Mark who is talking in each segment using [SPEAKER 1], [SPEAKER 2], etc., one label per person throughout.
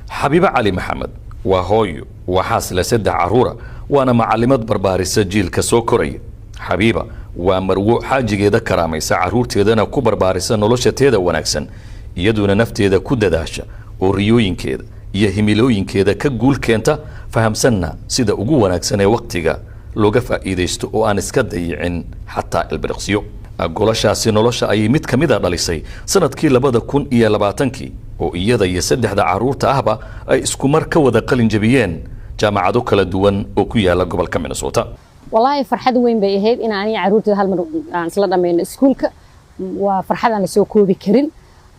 [SPEAKER 1] حبيبة علي محمد وهويو وحاصلة سد عرورة وانا معلمات برباريسة جيل كسو كوري حبيبة ومروو حاجة يدا كراميسة عرور تيدانا كو برباريسة نولوشة تيدا وناكسن يدونا نفت يدا كو داداشة وريوين كيدا يهميلوين كيدا كقول كينتا فهمسنا سيدا ugu wanaagsan ee waqtiga looga faa'iideysto oo aan iska dayicin xataa ilbiriqsiyo golashaasi nolosha ay mid kamid ah dhalisay sanadkii 2020 oo iyada iyo saddexda caruurta ahba ay isku mar ka wada qalin jabiyeen jaamacado kala duwan oo ku yaala gobolka Minnesota
[SPEAKER 2] wallahi farxad weyn bay ahayd in aan caruurta hal mar aan isla dhameeyno iskuulka waa farxad aan soo koobi karin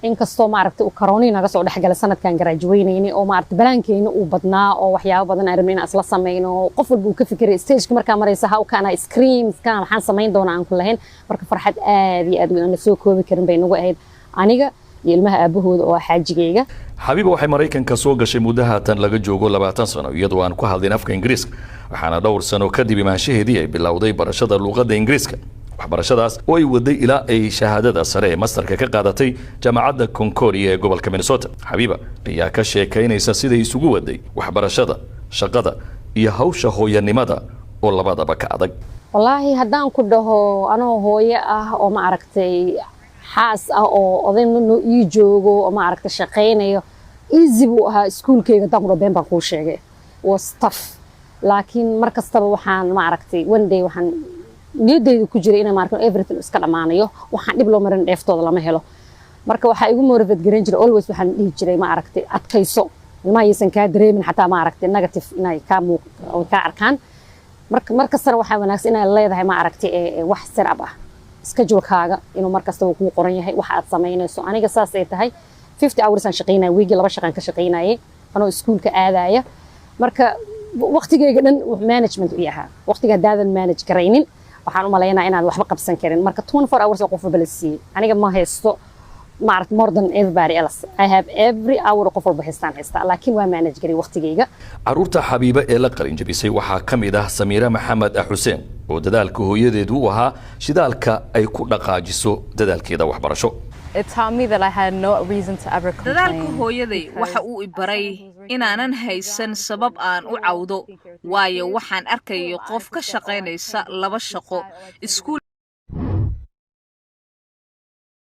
[SPEAKER 2] inkastoo maaragtay uu corona naga soo dhaxgalay sanadkan graduateynay oo maaragtay balaankeena uu badnaa oo waxyaabo badan aan rabnay in isla sameeyno qof walba uu ka fikiray stage marka maraysa how can I scream kan waxaan sameyn doonaa aan ku lahayn marka farxad aad iyo aad weyn soo koobi karin bay nagu ahayd aniga iyo ilmaha aabahooda oo xaajigeyga
[SPEAKER 1] Habiba waxay Mareykanka soo gashay muddaha tan laga joogo 20 sano iyadoo aan ku hadlin afka Ingiriiska waxaana dhowr sano kadib imaanshaheedii ay bilowday barashada luqadda Ingiriiska waxbarashadaas oo ay waday ilaa ay shahaadada sare ee masterka ka qaadatay jaamacadda Concordia ee gobolka Minnesota Habiba ayaa ka sheekaynaysa sida ay isugu waday waxbarashada shaqada iyo hawsha hooyanimada oo labadaba ka adag
[SPEAKER 2] wallahi haddaan ku dhaho anoo hooyo ah oo ma aragtay xaas ah oo odayno ii joogo oo ma aragtay shaqeynayo easy buu ahaa iskuulkayga daqdo been baan kuu sheegay was tough laakiin mar kastaba waxaan ma aragtay one day waxaan niyadeydu ku jiray inaan markaan everything iska dhamaanayo waxaan dib loo marin dheeftooda lama helo marka waxa igu motivate garan jiray always waxaan dhihi jiray ma aragtay adkayso ma aysan ka dareemin xataa ma aragtay negative inay ka arkaan markastana waxa wanaagsan inay leedahay ma aragtay wax sir ab ah schedule-kaaga inuu markastaba ku qoran yahay waxa aad sameynayso aniga saas ay tahay 50 hours aan shaqeynaa weekly 2 shaqan ka shaqeynayay anoo iskuulka aadaya marka waqtigeyga dhan management u yahay waqtiga daadan manage garaynin waxaan u maleeynaa inaan waxba qabsan karin marka 24 hours oo qof walba la siiyay aniga ma haysto more than everybody else I have every hour qof walba haysta laakiin waa manage garay waqtigeyga
[SPEAKER 1] caruurta Habiba ee la qalin jabisay waxaa kamid ah Samira Maxamed Xuseen oo dadaalka hooyadeedu u ahaa shidaalka ay ku dhaqaajiso dadaalkeeda waxbarasho
[SPEAKER 3] It taught me that I had no reason to ever complain.
[SPEAKER 4] dadaalka hooyaday waxa uu ibaray inaanan haysan sabab aan u cawdo waayo waxaan arkay qof ka shaqeynaysa laba shaqo iskuul